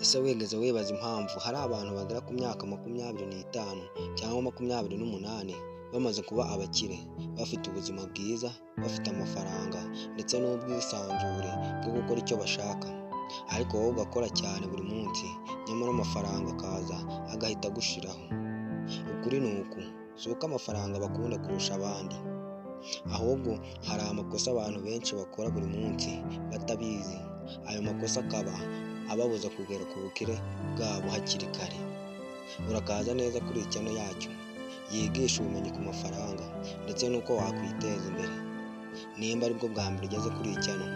Ese wigeze wibaza impamvu hari abantu bagera ku myaka 25 cyangwa 28 bamaze kuba abakire, bafite ubuzima bwiza, bafite amafaranga ndetse n'ubwisanzure bwo gukora icyo bashaka, ariko wowe ugakora cyane buri munsi, nyamara amafaranga akaza agahita agushiraho? Ukuri ni uku, si uko amafaranga bakunda kurusha abandi, ahubwo hari amakosa abantu benshi bakora buri munsi batabizi. Ayo makosa akaba ababuza kugera ku bukire bwabo hakiri kare. Urakaza neza kuri icyano yacyo yigisha ubumenyi ku mafaranga ndetse n'uko wakwiteza imbere. Nimba aribwo bwa mbere ugeze kuri icyano,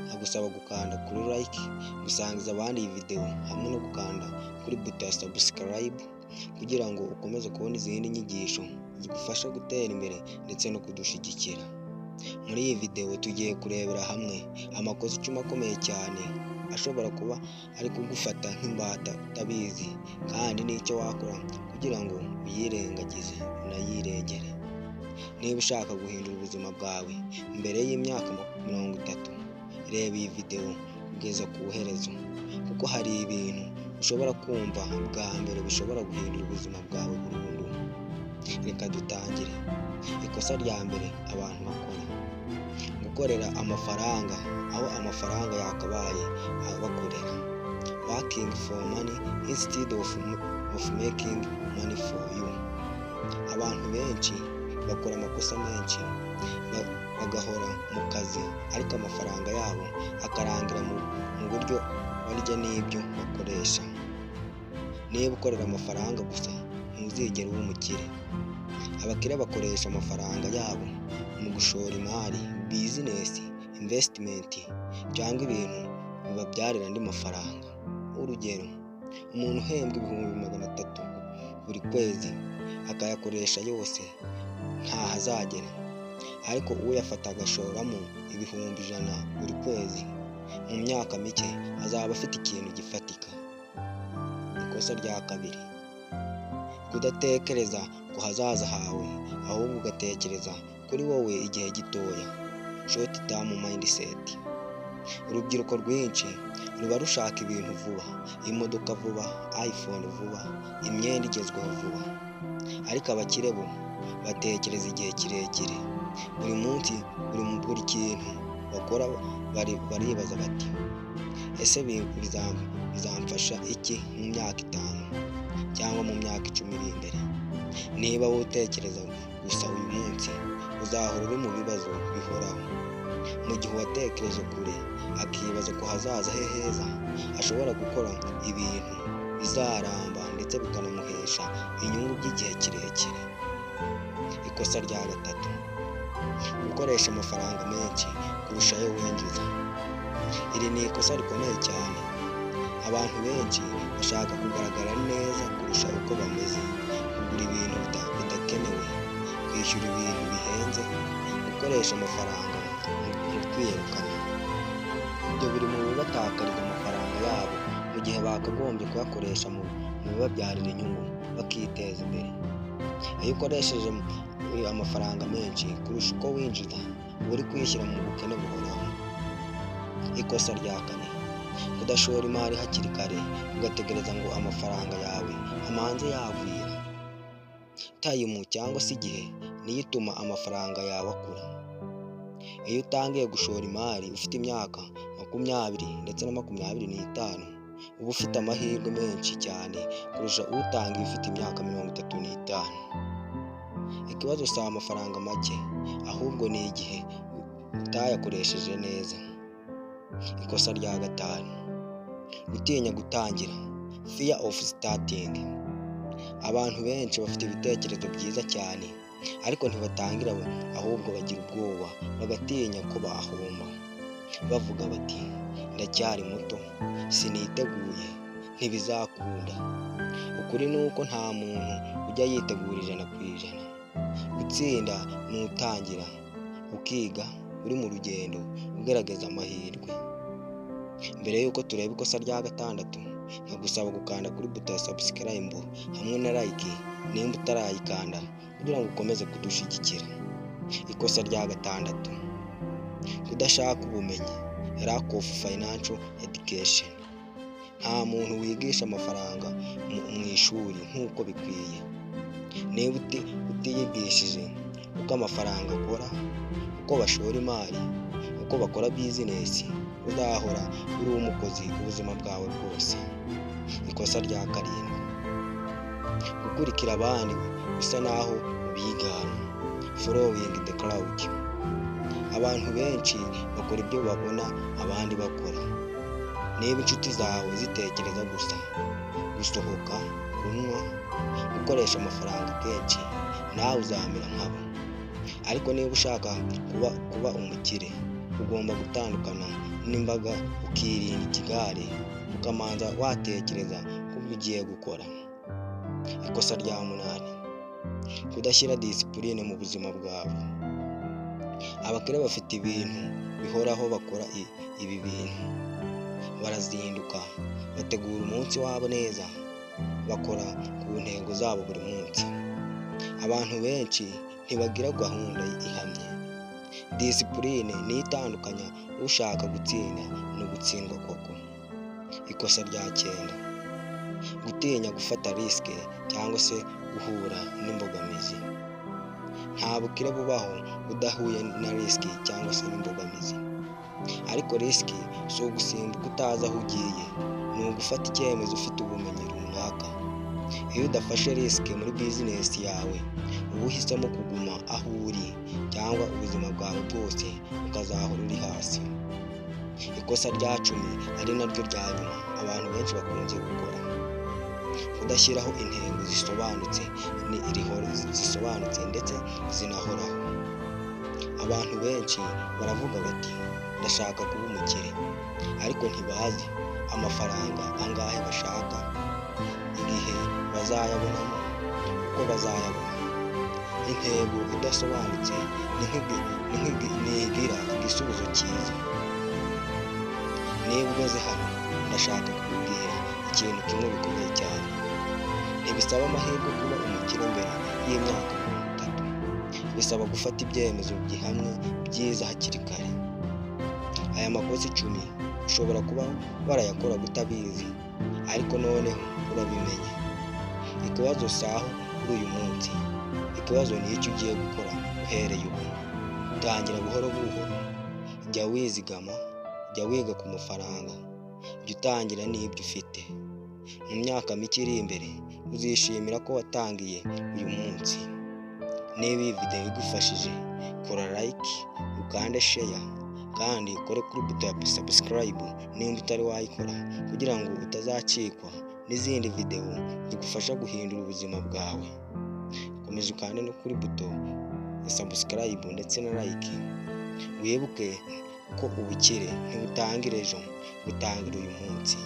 nkagusaba gukanda kuri like, gusangiza abandi iyi video hamwe no gukanda kuri buto ya subscribe kugira ngo ukomeze kubona izindi nyigisho zigufasha gutera imbere ndetse no kudushigikira. Muri iyi video tugiye kurebera hamwe amakosa 10 akomeye cyane ashobora kuba ari kugufata nk'imbata utabizi, kandi n'icyo wakora kugira ngo uyirengagize unayirengere. Niba ushaka guhindura ubuzima bwawe mbere y'imyaka 30, reba iyi video kugeza ku iherezo, kuko hari ibintu ushobora kumva bwa mbere bishobora guhindura ubuzima bwawe burundu. Reka dutangire. Ikosa rya mbere abantu bakora: gukorera amafaranga aho amafaranga yakabaye abakorera. Working for money instead of making money for you. Abantu benshi bakora amakosa menshi, bagahora mu kazi, ariko amafaranga yabo akarangira mu buryo barya n'ibyo bakoresha. Niba ukorera amafaranga gusa, ntuzigera uba umukire. Abakire bakoresha amafaranga yabo mu gushora imari, business, investment cyangwa ibintu bibabyarira andi mafaranga. Urugero, umuntu uhembwa 300 buri kwezi akayakoresha yose ntaho azagera, ariko uyafata agashoramo 100,000 buri kwezi, mu myaka mike azaba afite ikintu gifatika. Ikosa rya kabiri: kudatekereza ku hazaza hawe, ahubwo ugatekereza kuri wowe igihe gitoya. Short term mindset. Urubyiruko rwinshi ruba rushaka ibintu vuba, imodoka vuba, iPhone vuba, imyenda igezweho vuba, ariko abakire bo batekereza igihe kirekire. Buri munsi, buri kintu bakora baribaza bati, ese bizamfasha iki mu myaka 5 cyangwa mu myaka 10 iri imbere? Niba wowe utekereza gusa uyu munsi, uzahora uri mu bibazo bihoraho. Mu gihe watekereje kure, akibaza ko hazaza he heza, ashobora gukora ibintu bizaramba ndetse bikanamuhesha inyungu by'igihe kirekire. Ikosa rya gatatu: gukoresha amafaranga menshi kurusha ayo winjiza. Iri ni ikosa rikomeye cyane. Abantu benshi bashaka kugaragara neza kurusha uko bameze, kugura ibintu bidakenewe, kwishyura ibintu bihenze, gukoresha amafaranga mu kwiyerekana. Ibyo biri mu bibatakariza amafaranga yabo, mu gihe bakagombye kuyakoresha mu bibabyarira inyungu bakiteza imbere. Iyo ukoresheje amafaranga menshi kurusha uko winjiza, uri kwishyira mu bukene buhoraho. Ikosa rya kane: kudashora imari hakiri kare, ugategereza ngo amafaranga yawe amanze yagwira. Time cyangwa se igihe niyo ituma amafaranga yawe akura. Iyo utangiye gushora imari ufite imyaka 20 ndetse na 25, uba ufite amahirwe menshi cyane kurusha utangiye ufite imyaka 35. Ikibazo si amafaranga make, ahubwo ni igihe utayakoresheje neza. Ikosa rya gatanu: gutinya gutangira. Fear of starting. Abantu benshi bafite ibitekerezo byiza cyane, ariko ntibatangira, ahubwo bagira ubwoba, bagatinya ko bahomba, bavuga bati, ndacyari muto, siniteguye, ntibizakunda. Ukuri ni uko nta muntu ujya yitegura 100%. Gutsinda ni utangira, ukiga, uri mu rugendo, ugerageza amahirwe. Mbere y'uko tureba ikosa rya gatandatu, nkagusaba gukanda kuri buto ya subscribe hamwe na like nimba utarayikanda, kugira ngo ukomeze kudushigikira. Ikosa rya gatandatu: kudashaka ubumenyi. Lack of financial education. nta muntu wigisha amafaranga mu ishuri nk'uko bikwiye. Niba utiyigishije uko amafaranga akora, uko bashora imari, uko bakora bizinesi, uzahora uri umukozi ubuzima bwawe bwose. Ikosa rya karindwi: gukurikira abandi bisa naho ubigana, following the crowd. Abantu benshi bakora ibyo babona abandi bakora. Niba inshuti zawe zitekereza gusa gusohoka, kunywa, gukoresha amafaranga kenshi, nawe uzamera nkabo. Ariko niba ushaka kuba umukire, ugomba gutandukana n'imbaga, ukirinda ikigare, ukamanza watekereza ku byo ugiye gukora. Ikosa rya munani: kudashyira disipurine mu buzima bwawe. Abakire bafite ibintu bihoraho bakora ibi bintu: barazinduka, bategura umunsi wabo neza, bakora ku ntego zabo buri munsi. Abantu benshi ntibagira gahunda ihamye. Disipurine niyo itandukanya ushaka gutsinda no gutsindwa koko. Ikosa rya 9: gutinya gufata risike cyangwa se guhura n'imbogamizi. Nta bukire bubaho udahuye na risiki cyangwa se n'imbogamizi. Ariko risiki si ugusimbuka utazi aho ugiye, ni ugufata icyemezo ufite ubumenyi runaka. Iyo udafashe risiki muri bizinesi yawe, uba uhisemo kuguma aho uri cyangwa ubuzima bwawe bwose ukazahora uri hasi. Ikosa rya 10 ari naryo rya nyuma abantu benshi bakunze gukora: kudashyiraho intego zisobanutse ndetse zinahoraho. Abantu benshi baravuga bati ndashaka kuba umukire, ariko ntibazi amafaranga angahe bashaka, igihe bazayabonamo, uko bazayabona. Intego idasobanutse ntigira igisubizo cyiza. Niba ugeze hano, ndashaka kukubwira ikintu kimwe gikomeye cyane: ntibisaba amahirwe kuba umukire mbere y'imyaka 30. Bisaba gufata ibyemezo gihamwe byiza hakiri kare. Aya makosa 10 ushobora kuba warayakora utabizi, ariko noneho urabimenye. Ikibazo si aho uri uyu munsi, ikibazo ni icyo ugiye gukora uhereye ubu. Tangira buhoro buhoro, jya wizigama, jya wiga ku mafaranga, jya utangira n'ibyo ufite. Mu myaka mike iri imbere uzishimira ko watangiye uyu munsi. Niba iyi video igufashije, kora like, ukande share, kandi ukore kuri buto ya subscribe nimba utari wayikora, kugira ngo utazacikwa n'izindi video zigufasha guhindura ubuzima bwawe. Komeza ukande no kuri buto ya subscribe ndetse na like. Wibuke ko ubukire ntibutangira ejo, butangira uyu munsi.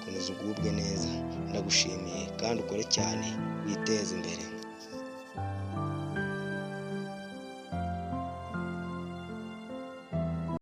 Komeza ugubwe neza, ndagushimiye kandi ukore cyane witeze imbere.